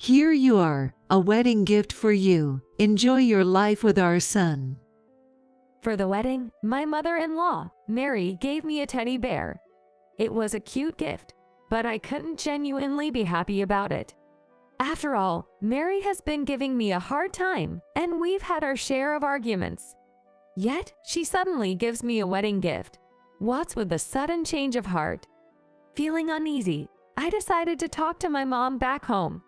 Here you are, a wedding gift for you. Enjoy your life with our son. For the wedding, my mother-in-law, Mary, gave me a teddy bear. It was a cute gift, but I couldn't genuinely be happy about it. After all, Mary has been giving me a hard time, and we've had our share of arguments. Yet, she suddenly gives me a wedding gift. What's with the sudden change of heart? Feeling uneasy, I decided to talk to my mom back home.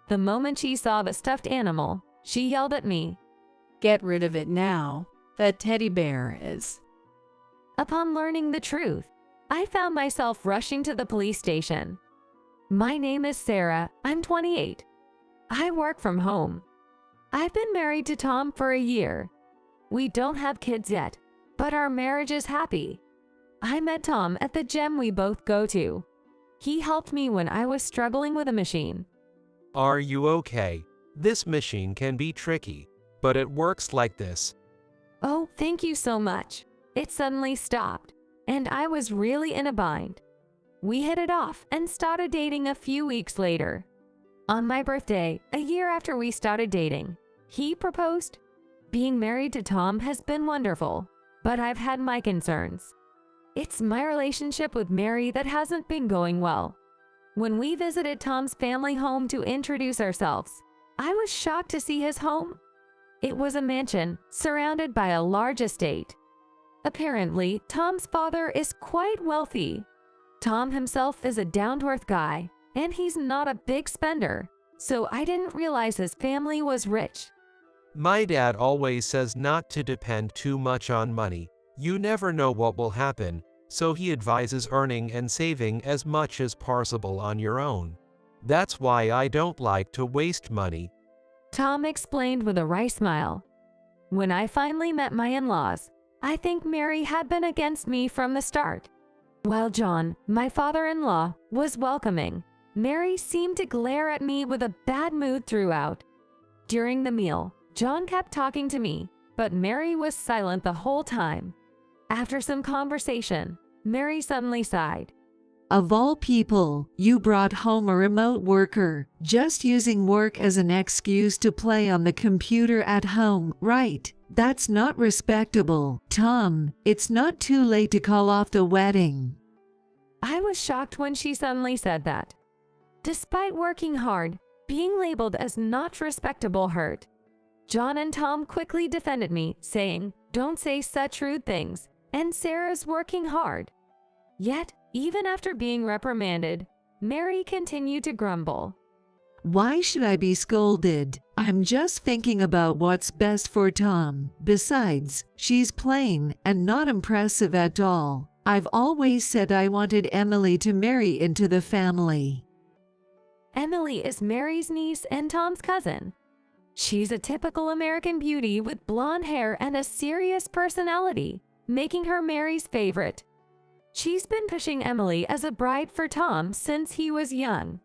The moment she saw the stuffed animal, she yelled at me. "Get rid of it now. That teddy bear is..." Upon learning the truth, I found myself rushing to the police station. My name is Sarah, I'm 28. I work from home. I've been married to Tom for a year. We don't have kids yet, but our marriage is happy. I met Tom at the gym we both go to. He helped me when I was struggling with a machine. Are you okay? This machine can be tricky, but it works like this. Oh, thank you so much. It suddenly stopped, and I was really in a bind. We hit it off and started dating a few weeks later. On my birthday, a year after we started dating, he proposed. Being married to Tom has been wonderful, but I've had my concerns. It's my relationship with Mary that hasn't been going well. When we visited Tom's family home to introduce ourselves, I was shocked to see his home. It was a mansion surrounded by a large estate. Apparently, Tom's father is quite wealthy. Tom himself is a down-to-earth guy, and he's not a big spender, so I didn't realize his family was rich. My dad always says not to depend too much on money. You never know what will happen, so he advises earning and saving as much as possible on your own. That's why I don't like to waste money. Tom explained with a wry smile. When I finally met my in-laws, I think Mary had been against me from the start. While John, my father-in-law, was welcoming, Mary seemed to glare at me with a bad mood throughout. During the meal, John kept talking to me, but Mary was silent the whole time. After some conversation, Mary suddenly sighed. Of all people, you brought home a remote worker, just using work as an excuse to play on the computer at home, right? That's not respectable. Tom, it's not too late to call off the wedding. I was shocked when she suddenly said that. Despite working hard, being labeled as not respectable hurt. John and Tom quickly defended me, saying, "Don't say such rude things, and Sarah's working hard." Yet, even after being reprimanded, Mary continued to grumble. Why should I be scolded? I'm just thinking about what's best for Tom. Besides, she's plain and not impressive at all. I've always said I wanted Emily to marry into the family. Emily is Mary's niece and Tom's cousin. She's a typical American beauty with blonde hair and a serious personality, making her Mary's favorite. She's been pushing Emily as a bride for Tom since he was young.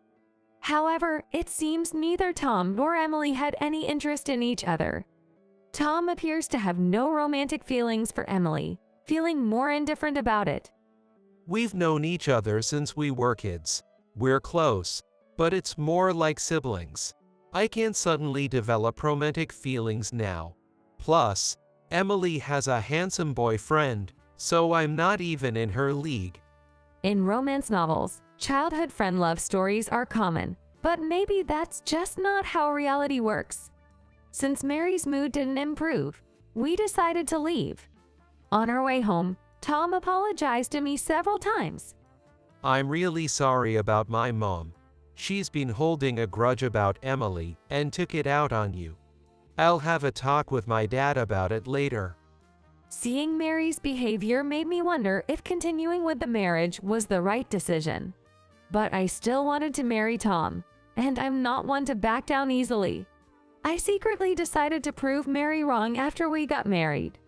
However, it seems neither Tom nor Emily had any interest in each other. Tom appears to have no romantic feelings for Emily, feeling more indifferent about it. We've known each other since we were kids. We're close, but it's more like siblings. I can't suddenly develop romantic feelings now. Plus, Emily has a handsome boyfriend, so I'm not even in her league. In romance novels, childhood friend love stories are common, but maybe that's just not how reality works. Since Mary's mood didn't improve, we decided to leave. On our way home, Tom apologized to me several times. I'm really sorry about my mom. She's been holding a grudge about Emily and took it out on you. I'll have a talk with my dad about it later. Seeing Mary's behavior made me wonder if continuing with the marriage was the right decision. But I still wanted to marry Tom, and I'm not one to back down easily. I secretly decided to prove Mary wrong after we got married.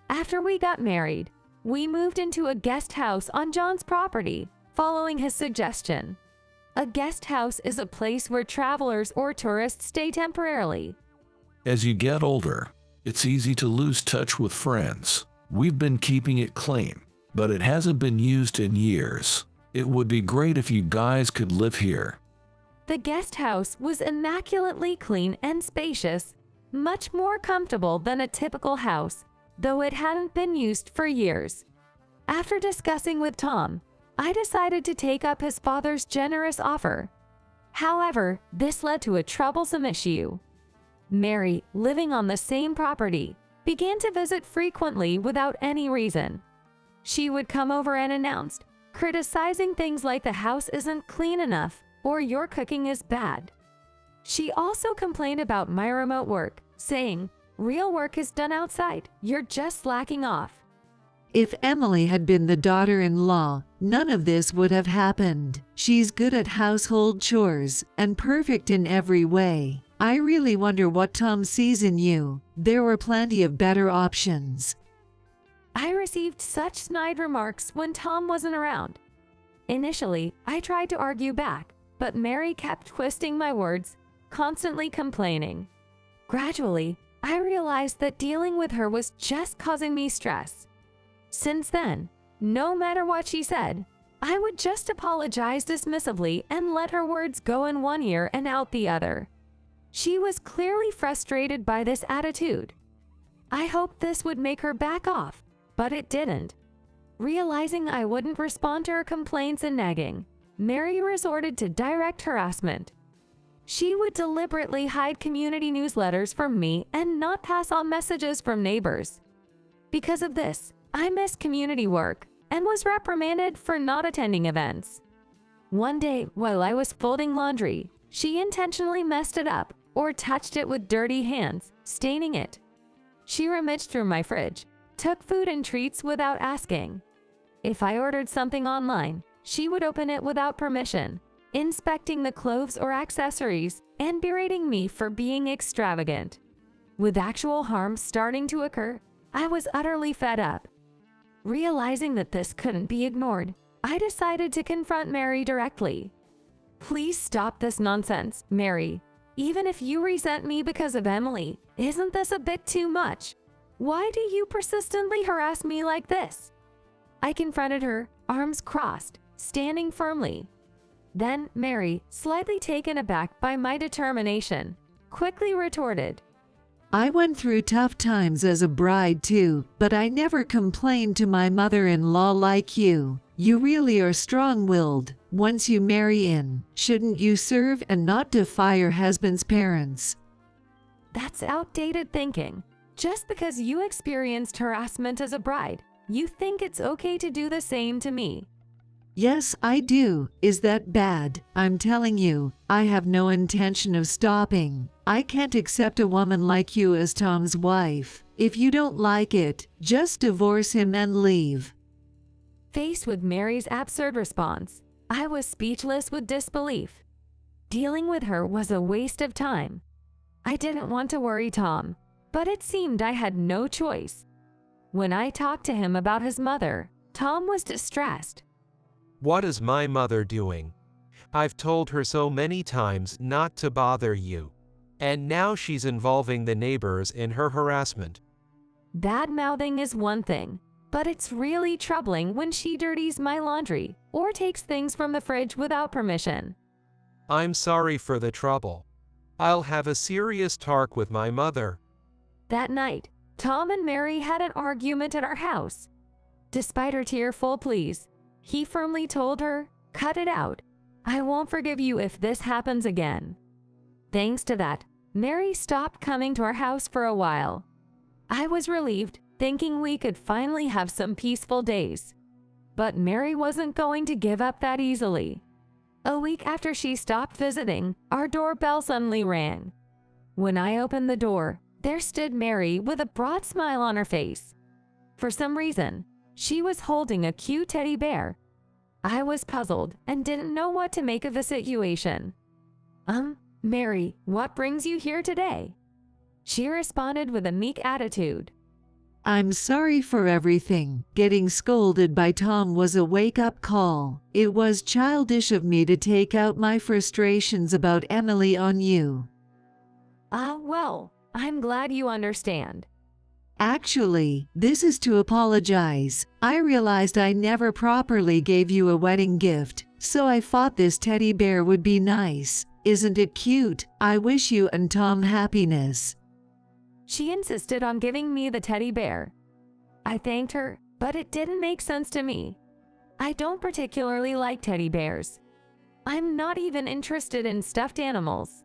After we got married, we moved into a guest house on John's property, following his suggestion. A guest house is a place where travelers or tourists stay temporarily. As you get older, it's easy to lose touch with friends. We've been keeping it clean, but it hasn't been used in years. It would be great if you guys could live here. The guest house was immaculately clean and spacious, much more comfortable than a typical house, though it hadn't been used for years. After discussing with Tom, I decided to take up his father's generous offer. However, this led to a troublesome issue. Mary, living on the same property, began to visit frequently without any reason. She would come over and announce, criticizing things like the house isn't clean enough or your cooking is bad. She also complained about my remote work, saying, real work is done outside, you're just slacking off. If Emily had been the daughter-in-law, none of this would have happened. She's good at household chores and perfect in every way. I really wonder what Tom sees in you. There were plenty of better options. I received such snide remarks when Tom wasn't around. Initially, I tried to argue back, but Mary kept twisting my words, constantly complaining. Gradually, I realized that dealing with her was just causing me stress. Since then, no matter what she said, I would just apologize dismissively and let her words go in one ear and out the other. She was clearly frustrated by this attitude. I hoped this would make her back off, but it didn't. Realizing I wouldn't respond to her complaints and nagging, Mary resorted to direct harassment. She would deliberately hide community newsletters from me and not pass on messages from neighbors. Because of this, I missed community work and was reprimanded for not attending events. One day, while I was folding laundry, she intentionally messed it up or touched it with dirty hands, staining it. She rummaged through my fridge, took food and treats without asking. If I ordered something online, she would open it without permission, inspecting the clothes or accessories and berating me for being extravagant. With actual harm starting to occur, I was utterly fed up. Realizing that this couldn't be ignored, I decided to confront Mary directly. Please stop this nonsense, Mary. Even if you resent me because of Emily, isn't this a bit too much? Why do you persistently harass me like this? I confronted her, arms crossed, standing firmly. Then Mary, slightly taken aback by my determination, quickly retorted, I went through tough times as a bride too, but I never complained to my mother-in-law like you. You really are strong-willed. Once you marry in, shouldn't you serve and not defy your husband's parents? That's outdated thinking. Just because you experienced harassment as a bride, you think it's okay to do the same to me. Yes, I do. Is that bad? I'm telling you, I have no intention of stopping. I can't accept a woman like you as Tom's wife. If you don't like it, just divorce him and leave. Faced with Mary's absurd response, I was speechless with disbelief. Dealing with her was a waste of time. I didn't want to worry Tom, but it seemed I had no choice. When I talked to him about his mother, Tom was distressed. What is my mother doing? I've told her so many times not to bother you. And now she's involving the neighbors in her harassment. Bad-mouthing is one thing, but it's really troubling when she dirties my laundry or takes things from the fridge without permission. I'm sorry for the trouble. I'll have a serious talk with my mother. That night, Tom and Mary had an argument at our house. Despite her tearful pleas, he firmly told her, "Cut it out. I won't forgive you if this happens again." Thanks to that, Mary stopped coming to our house for a while. I was relieved, thinking we could finally have some peaceful days. But Mary wasn't going to give up that easily. A week after she stopped visiting, our doorbell suddenly rang. When I opened the door, there stood Mary with a broad smile on her face. For some reason, she was holding a cute teddy bear. I was puzzled and didn't know what to make of the situation. Mary, what brings you here today?" She responded with a meek attitude. I'm sorry for everything. Getting scolded by Tom was a wake-up call. It was childish of me to take out my frustrations about Emily on you. Well, I'm glad you understand. Actually, this is to apologize. I realized I never properly gave you a wedding gift, so I thought this teddy bear would be nice. isn't it cute? I wish you and Tom happiness. She insisted on giving me the teddy bear. I thanked her, but it didn't make sense to me. I don't particularly like teddy bears. I'm not even interested in stuffed animals.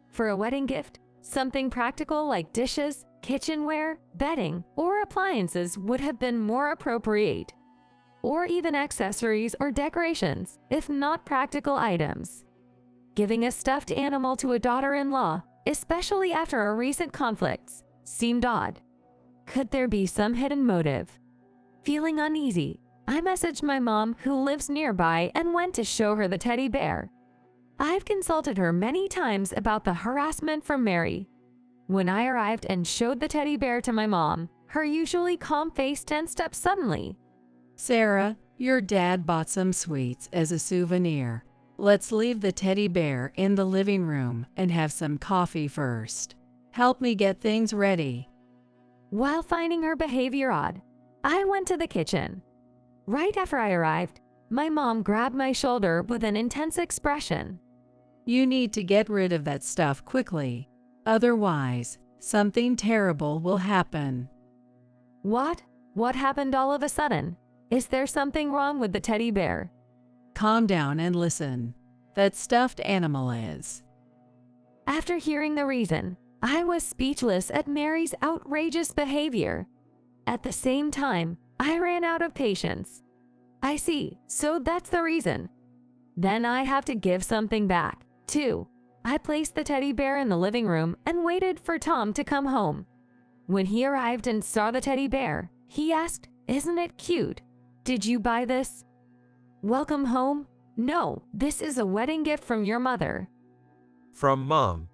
For a wedding gift, something practical like dishes, kitchenware, bedding, or appliances would have been more appropriate. Or even accessories or decorations, if not practical items. Giving a stuffed animal to a daughter-in-law, especially after our recent conflicts, seemed odd. Could there be some hidden motive? Feeling uneasy, I messaged my mom, who lives nearby, and went to show her the teddy bear. I've consulted her many times about the harassment from Mary. When I arrived and showed the teddy bear to my mom, her usually calm face tensed up suddenly. Sarah, your dad bought some sweets as a souvenir. Let's leave the teddy bear in the living room and have some coffee first. Help me get things ready. While finding her behavior odd, I went to the kitchen. Right after I arrived, my mom grabbed my shoulder with an intense expression. You need to get rid of that stuff quickly. Otherwise, something terrible will happen. What? What happened all of a sudden? Is there something wrong with the teddy bear? Calm down and listen. That stuffed animal is. After hearing the reason, I was speechless at Mary's outrageous behavior. At the same time, I ran out of patience. I see, so that's the reason. Then I have to give something back, too. I placed the teddy bear in the living room and waited for Tom to come home. When he arrived and saw the teddy bear, he asked, "Isn't it cute? Did you buy this?" "Welcome home? No, this is a wedding gift from your mother." From Mom.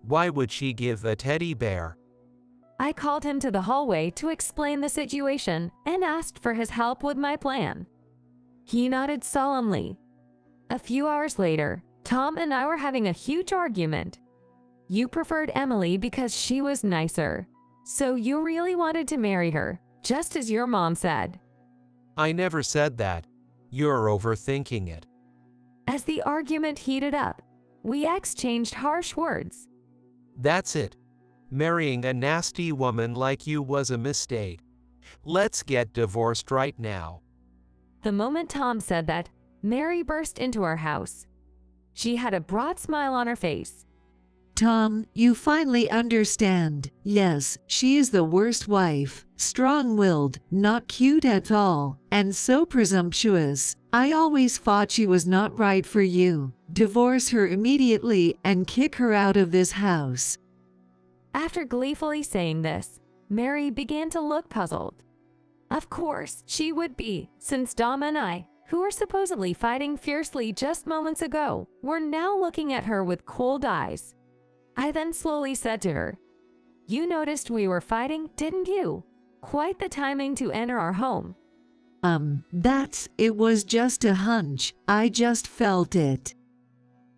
Why would she give a teddy bear? I called him to the hallway to explain the situation and asked for his help with my plan. He nodded solemnly. A few hours later, Tom and I were having a huge argument. You preferred Emily because she was nicer. So you really wanted to marry her, just as your mom said. I never said that. You're overthinking it. As the argument heated up, we exchanged harsh words. That's it. Marrying a nasty woman like you was a mistake. Let's get divorced right now. The moment Tom said that, Mary burst into our house. She had a broad smile on her face. Tom, you finally understand. Yes, she is the worst wife. Strong-willed, not cute at all, and so presumptuous. I always thought she was not right for you. Divorce her immediately and kick her out of this house. After gleefully saying this, Mary began to look puzzled. Of course, she would be, since Dom and I, who were supposedly fighting fiercely just moments ago, were now looking at her with cold eyes. I then slowly said to her, "You noticed we were fighting, didn't you? Quite the timing to enter our home." It was just a hunch. I just felt it.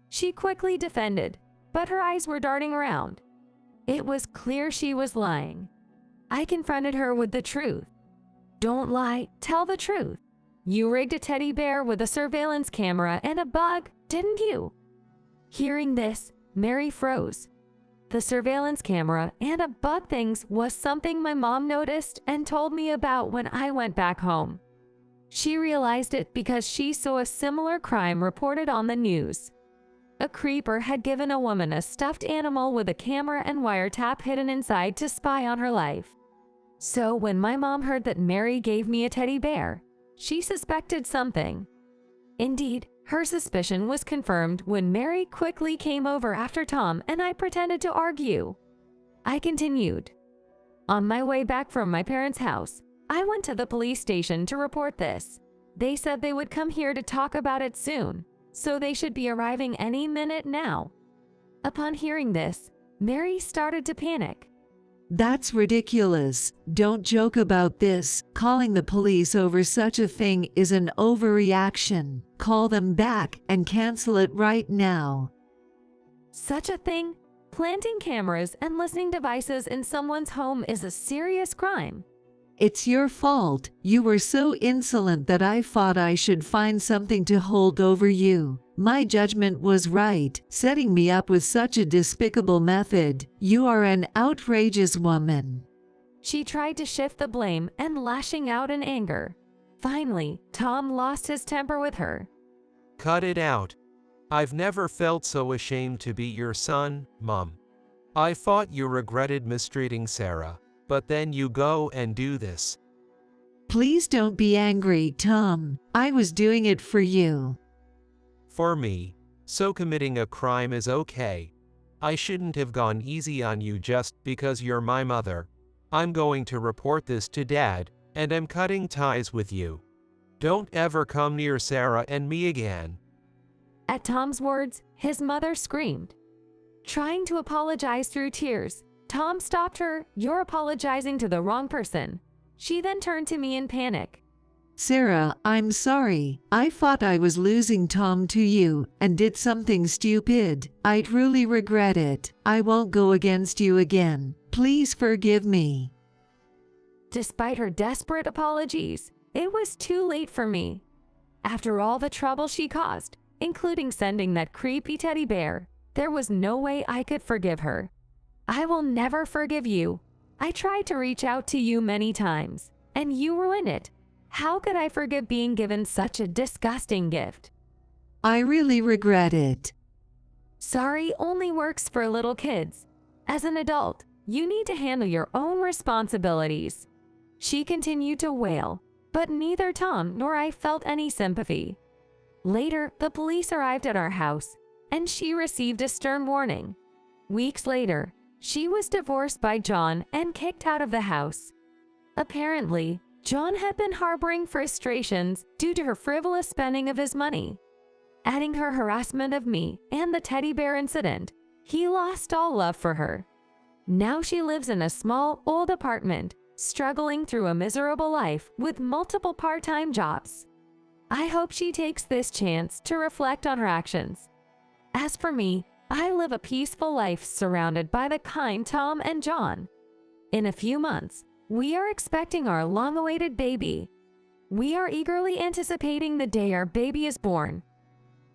She quickly defended, but her eyes were darting around. It was clear she was lying. I confronted her with the truth. "Don't lie, tell the truth. You rigged a teddy bear with a surveillance camera and a bug, didn't you?" Hearing this, Mary froze. The surveillance camera and a bug things was something my mom noticed and told me about when I went back home. She realized it because she saw a similar crime reported on the news. A creeper had given a woman a stuffed animal with a camera and wiretap hidden inside to spy on her life. So when my mom heard that Mary gave me a teddy bear, she suspected something. Indeed, her suspicion was confirmed when Mary quickly came over after Tom and I pretended to argue. I continued. On my way back from my parents' house, I went to the police station to report this. They said they would come here to talk about it soon, so they should be arriving any minute now. Upon hearing this, Mary started to panic. That's ridiculous. Don't joke about this. Calling the police over such a thing is an overreaction. Call them back and cancel it right now. Such a thing? Planting cameras and listening devices in someone's home is a serious crime. It's your fault. You were so insolent that I thought I should find something to hold over you. My judgment was right, setting me up with such a despicable method. You are an outrageous woman. She tried to shift the blame and lashing out in anger. Finally, Tom lost his temper with her. Cut it out. I've never felt so ashamed to be your son, Mom. I thought you regretted mistreating Sarah, but then you go and do this. Please don't be angry, Tom. I was doing it for you. For me, so committing a crime is okay. I shouldn't have gone easy on you just because you're my mother. I'm going to report this to Dad, and I'm cutting ties with you. Don't ever come near Sarah and me again. At Tom's words, his mother screamed. Trying to apologize through tears, Tom stopped her. You're apologizing to the wrong person. She then turned to me in panic. Sarah, I'm sorry. I thought I was losing Tom to you and did something stupid. I truly regret it. I won't go against you again. Please forgive me. Despite her desperate apologies, it was too late for me. After all the trouble she caused, including sending that creepy teddy bear, there was no way I could forgive her. I will never forgive you. I tried to reach out to you many times, and you ruined it. How could I forgive being given such a disgusting gift? I really regret it. Sorry only works for little kids. As an adult, you need to handle your own responsibilities. She continued to wail, but neither Tom nor I felt any sympathy. Later, the police arrived at our house, and she received a stern warning. Weeks later, she was divorced by John and kicked out of the house. Apparently, John had been harboring frustrations due to her frivolous spending of his money. Adding her harassment of me and the teddy bear incident, he lost all love for her. Now she lives in a small, old apartment, struggling through a miserable life with multiple part-time jobs. I hope she takes this chance to reflect on her actions. As for me, I live a peaceful life surrounded by the kind Tom and John. In a few months, we are expecting our long-awaited baby. We are eagerly anticipating the day our baby is born.